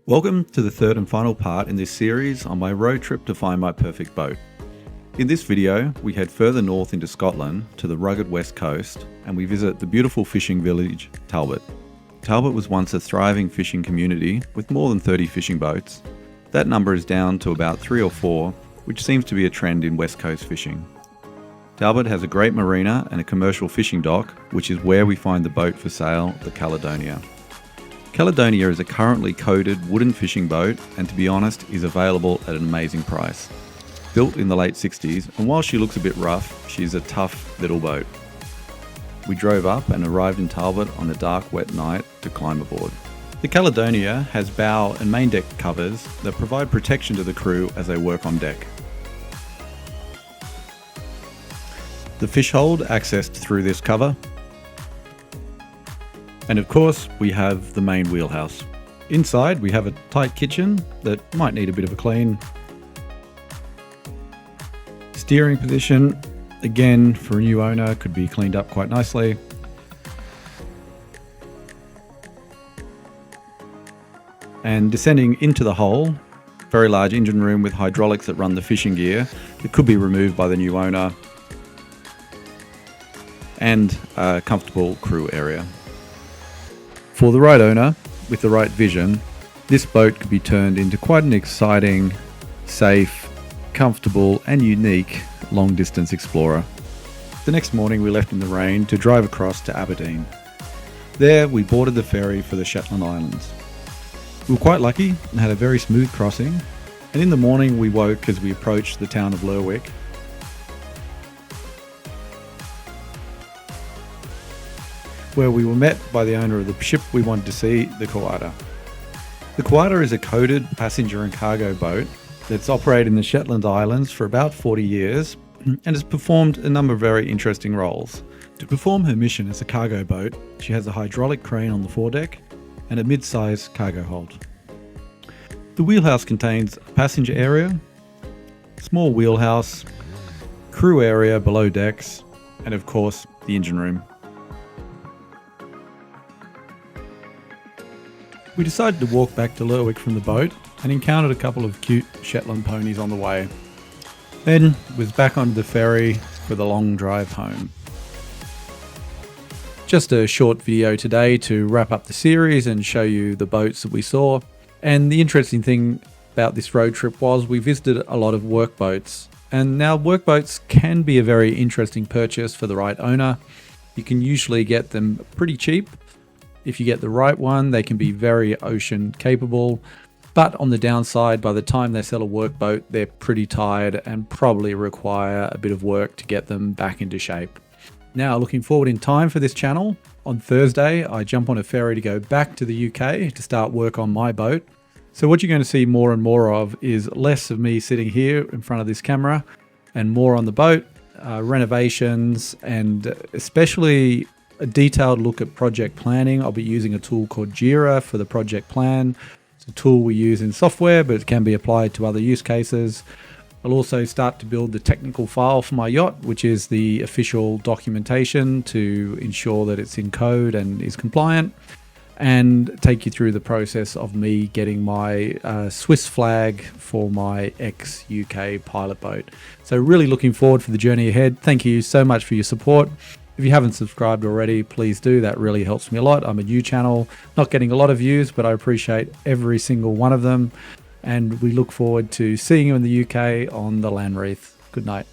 Welcome to the third and final part in this series on my road trip to find my perfect boat. In this video, we head further north into Scotland to the rugged west coast and we visit the beautiful fishing village, Tarbert. Tarbert was once a thriving fishing community with more than 30 fishing boats. That number is down to about 3 or 4, which seems to be a trend in west coast fishing. Tarbert has a great marina and a commercial fishing dock, which is where we find the boat for sale, the Caledonia. Caledonia is a currently coated wooden fishing boat and, to be honest, is available at an amazing price. Built in the late 60s, and while she looks a bit rough, she's a tough little boat. We drove up and arrived in Tarbert on a dark, wet night to climb aboard. The Caledonia has bow and main deck covers that provide protection to the crew as they work on deck. The fish hold accessed through this cover. And of course, we have the main wheelhouse. Inside, we have a tight kitchen that might need a bit of a clean. Steering position, again, for a new owner, could be cleaned up quite nicely. And descending into the hull, very large engine room with hydraulics that run the fishing gear that could be removed by the new owner. And a comfortable crew area. For the right owner, with the right vision, this boat could be turned into quite an exciting, safe, comfortable and unique long-distance explorer. The next morning we left in the rain to drive across to Aberdeen. There we boarded the ferry for the Shetland Islands. We were quite lucky and had a very smooth crossing, and in the morning we woke as we approached the town of Lerwick. Where we were met by the owner of the ship we wanted to see, the Quota. The Quota is a coated passenger and cargo boat that's operated in the Shetland Islands for about 40 years and has performed a number of very interesting roles. To perform her mission as a cargo boat, she has a hydraulic crane on the foredeck and a mid-size cargo hold. The wheelhouse contains a passenger area, small wheelhouse, crew area below decks, and of course the engine room. We decided to walk back to Lerwick from the boat and encountered a couple of cute Shetland ponies on the way. Then was back onto the ferry for the long drive home. Just a short video today to wrap up the series and show you the boats that we saw. And the interesting thing about this road trip was we visited a lot of workboats. And now workboats can be a very interesting purchase for the right owner. You can usually get them pretty cheap. If you get the right one, they can be very ocean capable, but on the downside, by the time they sell a workboat, they're pretty tired and probably require a bit of work to get them back into shape. Now, looking forward in time for this channel, on Thursday, I jump on a ferry to go back to the UK to start work on my boat. So what you're going to see more and more of is less of me sitting here in front of this camera and more on the boat, renovations, and especially a detailed look at project planning. I'll be using a tool called Jira for the project plan. It's a tool we use in software, but it can be applied to other use cases. I'll also start to build the technical file for my yacht, which is the official documentation to ensure that it's in code and is compliant, and take you through the process of me getting my Swiss flag for my ex-UK pilot boat. So really looking forward for the journey ahead. Thank you so much for your support. If you haven't subscribed already, please do. That really helps me a lot. I'm a new channel, not getting a lot of views, but I appreciate every single one of them. And we look forward to seeing you in the UK on the Land Reef. Good night.